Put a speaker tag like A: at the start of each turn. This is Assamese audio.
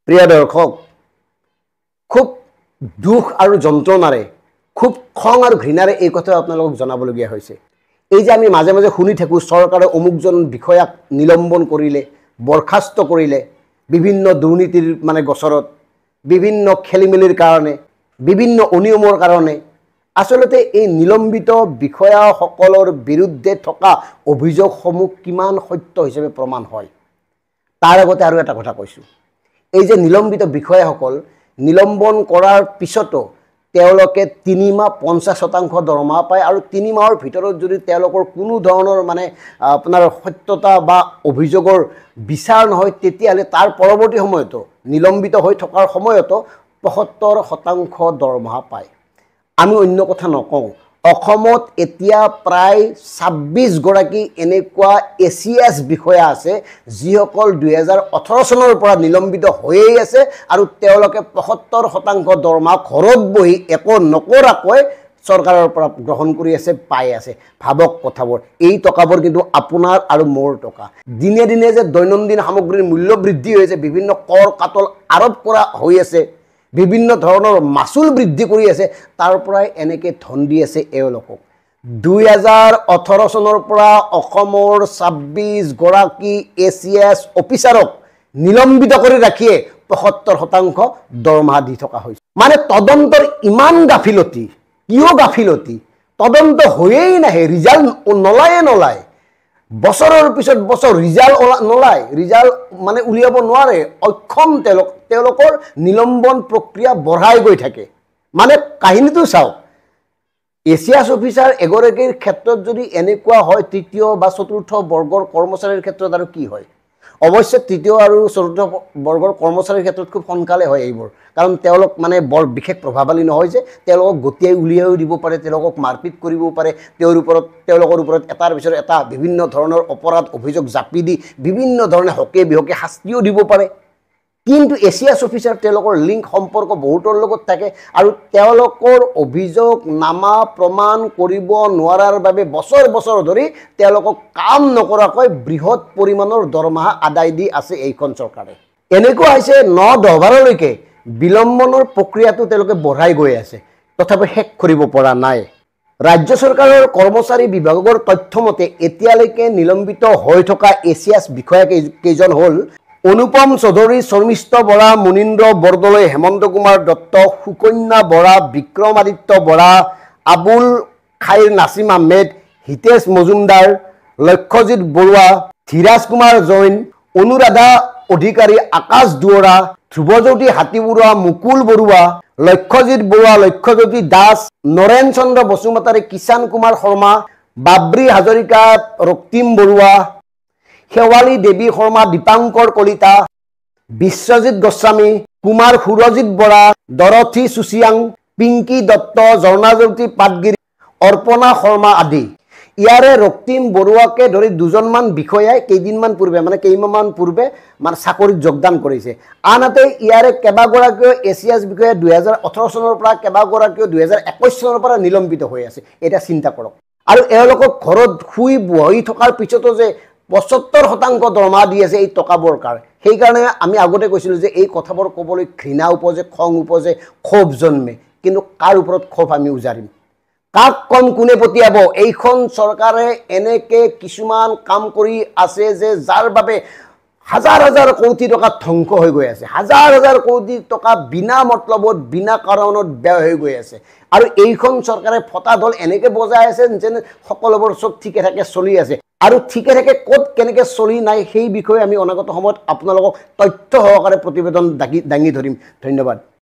A: প্ৰিয় দৰ্শক, খুব দুখ আৰু যন্ত্ৰণাৰে, খুব খং আৰু ঘৃণাৰে এই কথা আপোনালোকক জনাবলগীয়া হৈছে। এই যে আমি মাজে মাজে শুনি থাকোঁ, চৰকাৰে অমুকজন বিষয়াক নিলম্বন কৰিলে, বৰখাস্ত কৰিলে, বিভিন্ন দুৰ্নীতিৰ গোচৰত, বিভিন্ন খেলিমেলিৰ কাৰণে, বিভিন্ন অনিয়মৰ কাৰণে। আচলতে এই নিলম্বিত বিষয়াসকলৰ বিৰুদ্ধে থকা অভিযোগসমূহ কিমান সত্য হিচাপে প্ৰমাণ হয়, তাৰ আগতে আৰু এটা কথা কৈছোঁ। এই যে নিলম্বিত বিষয়াসকল নিলম্বন কৰাৰ পিছতো তেওঁলোকে 3 মাহ 50% দৰমহা পায়, আৰু 3 মাহৰ ভিতৰত যদি তেওঁলোকৰ কোনো ধৰণৰ আপোনাৰ সত্যতা বা অভিযোগৰ বিচাৰ নহয়, তেতিয়াহ'লে তাৰ পৰৱৰ্তী সময়তো নিলম্বিত হৈ থকাৰ সময়তো 75% দৰমহা পায়। আমি অন্য কথা নকওঁ, অসমত এতিয়া প্ৰায় 26 গৰাকী এনেকুৱা ACS বিষয়া আছে যিসকল 2018 চনৰ পৰা নিলম্বিত হৈয়ে আছে, আৰু তেওঁলোকে 75% দৰমহা ঘৰত বহি একো নকৰাকৈ চৰকাৰৰ পৰা গ্ৰহণ কৰি আছে, পাই আছে। ভাবক কথাবোৰ, এই টকাবোৰ কিন্তু আপোনাৰ আৰু মোৰ টকা। দিনে দিনে যে দৈনন্দিন সামগ্ৰীৰ মূল্য বৃদ্ধি হৈছে, বিভিন্ন কৰ কাটল আৰোপ কৰা হৈ আছে, বিভিন্ন ধৰণৰ মাচুল বৃদ্ধি কৰি আছে, তাৰ পৰাই এনেকৈ ধন দি আছে এওঁলোকক। 2018 চনৰ পৰা অসমৰ 26 গৰাকী ACS অফিচাৰক নিলম্বিত কৰি ৰাখিয়ে 75% দৰমহা দি থকা হৈছে। তদন্তৰ ইমান গাফিলতি, কিয় গাফিলতি? তদন্ত হৈয়েই নাহে, ৰিজাল্ট নোলায়। বছৰৰ পিছত বছৰ ৰিজাল্ট নোলায়, ৰিজাল্ট উলিয়াব নোৱাৰে, অক্ষম তেওঁলোকৰ নিলম্বন প্ৰক্ৰিয়া বঢ়াই গৈ থাকে। কাহিনীটো চাওক, ACS অফিচাৰ এগৰাকীৰ ক্ষেত্ৰত যদি এনেকুৱা হয়, তৃতীয় বা চতুৰ্থ বৰ্গৰ কৰ্মচাৰীৰ ক্ষেত্ৰত আৰু কি হয়? অৱশ্যে তৃতীয় আৰু চতুৰ্থ বৰ্গৰ কৰ্মচাৰীৰ ক্ষেত্ৰত খুব সোনকালে হয় এইবোৰ, কাৰণ তেওঁলোক বৰ বিশেষ প্ৰভাৱশালী নহয় যে, তেওঁলোকক গতিয়াই উলিয়াইও দিব পাৰে, তেওঁলোকক মাৰপিট কৰিবও পাৰে, তেওঁলোকৰ ওপৰত এটাৰ পিছত এটা বিভিন্ন ধৰণৰ অপৰাধ অভিযোগ জাপি দি বিভিন্ন ধৰণে হকে বিহকে শাস্তিও দিব পাৰে। কিন্তু ACS অফিচাৰ তেওঁলোকৰ লিংক সম্পৰ্ক বহুতৰ লগত থাকে, আৰু তেওঁলোকৰ অভিযোগ নামা প্ৰমাণ কৰিব নোৱাৰাৰ বাবে বছৰ বছৰ ধৰি তেওঁলোকক কাম নকৰাকৈ বৃহৎ পৰিমাণৰ দৰমহা আদায় দি আছে এইখন চৰকাৰে। এনেকুৱা হৈছে 9-10 বাৰলৈকে বিলম্বনৰ প্ৰক্ৰিয়াটো তেওঁলোকে বঢ়াই গৈ আছে, তথাপি শেষ কৰিব পৰা নাই। ৰাজ্য চৰকাৰৰ কৰ্মচাৰী বিভাগৰ তথ্যমতে এতিয়ালৈকে নিলম্বিত হৈ থকা ACS বিষয়া কেইজন হ'ল অনুপম চৌধুৰী, শৰ্মিষ্ঠ বৰা, মুনীন্দ্ৰ বৰদলৈ, হেমন্ত কুমাৰ দত্ত, সুকন্যা বৰা, বিক্ৰমাদিত্য বৰা, আবুল খাইৰ নাছিম আহমেদ, হিতেশ মজুমদাৰ, লক্ষ্যজিৎ বৰুৱা, ধীৰাজ কুমাৰ জৈন, অনুৰাধা অধিকাৰী, আকাশ দুৱৰা, ধ্ৰুৱজ্যোতি হাতীবৰুৱা, মুকুল বৰুৱা, লক্ষ্যজিৎ বৰুৱা, লক্ষ্যজ্যোতি দাস, নৰেন চন্দ্ৰ বসুমতাৰী, কিষাণ কুমাৰ শৰ্মা, বাবৰি হাজৰিকা, ৰক্তিম বৰুৱা, শেৱালী দেৱী শৰ্মা, দীপাংকৰ কলিতা, বিশ্বজিৎ গোস্বামী, কুমাৰ সুৰজিৎ বৰা, দৰথী চুচিয়াং, পিংকী দত্ত, জৰ্ণাজ্যোতি পাটগিৰি, অৰ্পণা শৰ্মা আদি। ইয়াৰে ৰক্তিম বৰুৱাকে ধৰি 2জনমান বিষয়াই কেইমাহমান পূৰ্বে চাকৰিত যোগদান কৰিছে। আনহাতে ইয়াৰে কেইবাগৰাকীও ACS বিষয়া 2018 চনৰ পৰা, কেইবাগৰাকীও 2021 চনৰ পৰা নিলম্বিত হৈ আছে। এতিয়া চিন্তা কৰক, আৰু এওঁলোকক ঘৰত শুই বহি থকাৰ পিছতো যে 75% দৰমহা দি আছে এই টকাবোৰ কাৰ? সেইকাৰণে আমি আগতে কৈছিলোঁ যে এই কথাবোৰ ক'বলৈ ঘৃণা উপজে, খং উপজে, ক্ষোভ জন্মে। কিন্তু কাৰ ওপৰত ক্ষোভ আমি উজাৰিম? কাক কম, কোনে পঠিয়াব? এইখন চৰকাৰে এনেকৈ কিছুমান কাম কৰি আছে যে যাৰ বাবে হাজাৰ হাজাৰ কোটি টকা ধ্বংস হৈ গৈ আছে, হাজাৰ হাজাৰ কোটি টকা বিনা মতলবত, বিনা কাৰণত ব্যয় হৈ গৈ আছে। আৰু এইখন চৰকাৰে ফটা ঢোল এনেকৈ বজাই আছে যেন সকলোবোৰ চব ঠিকে থাকে চলি আছে, আৰু ঠিকে থাকে ক'ত কেনেকৈ চলি নাই সেই বিষয়ে আমি অনাগত সময়ত আপোনালোকক তথ্য সহকাৰে প্ৰতিবেদন দাঙি ধৰিম। ধন্যবাদ।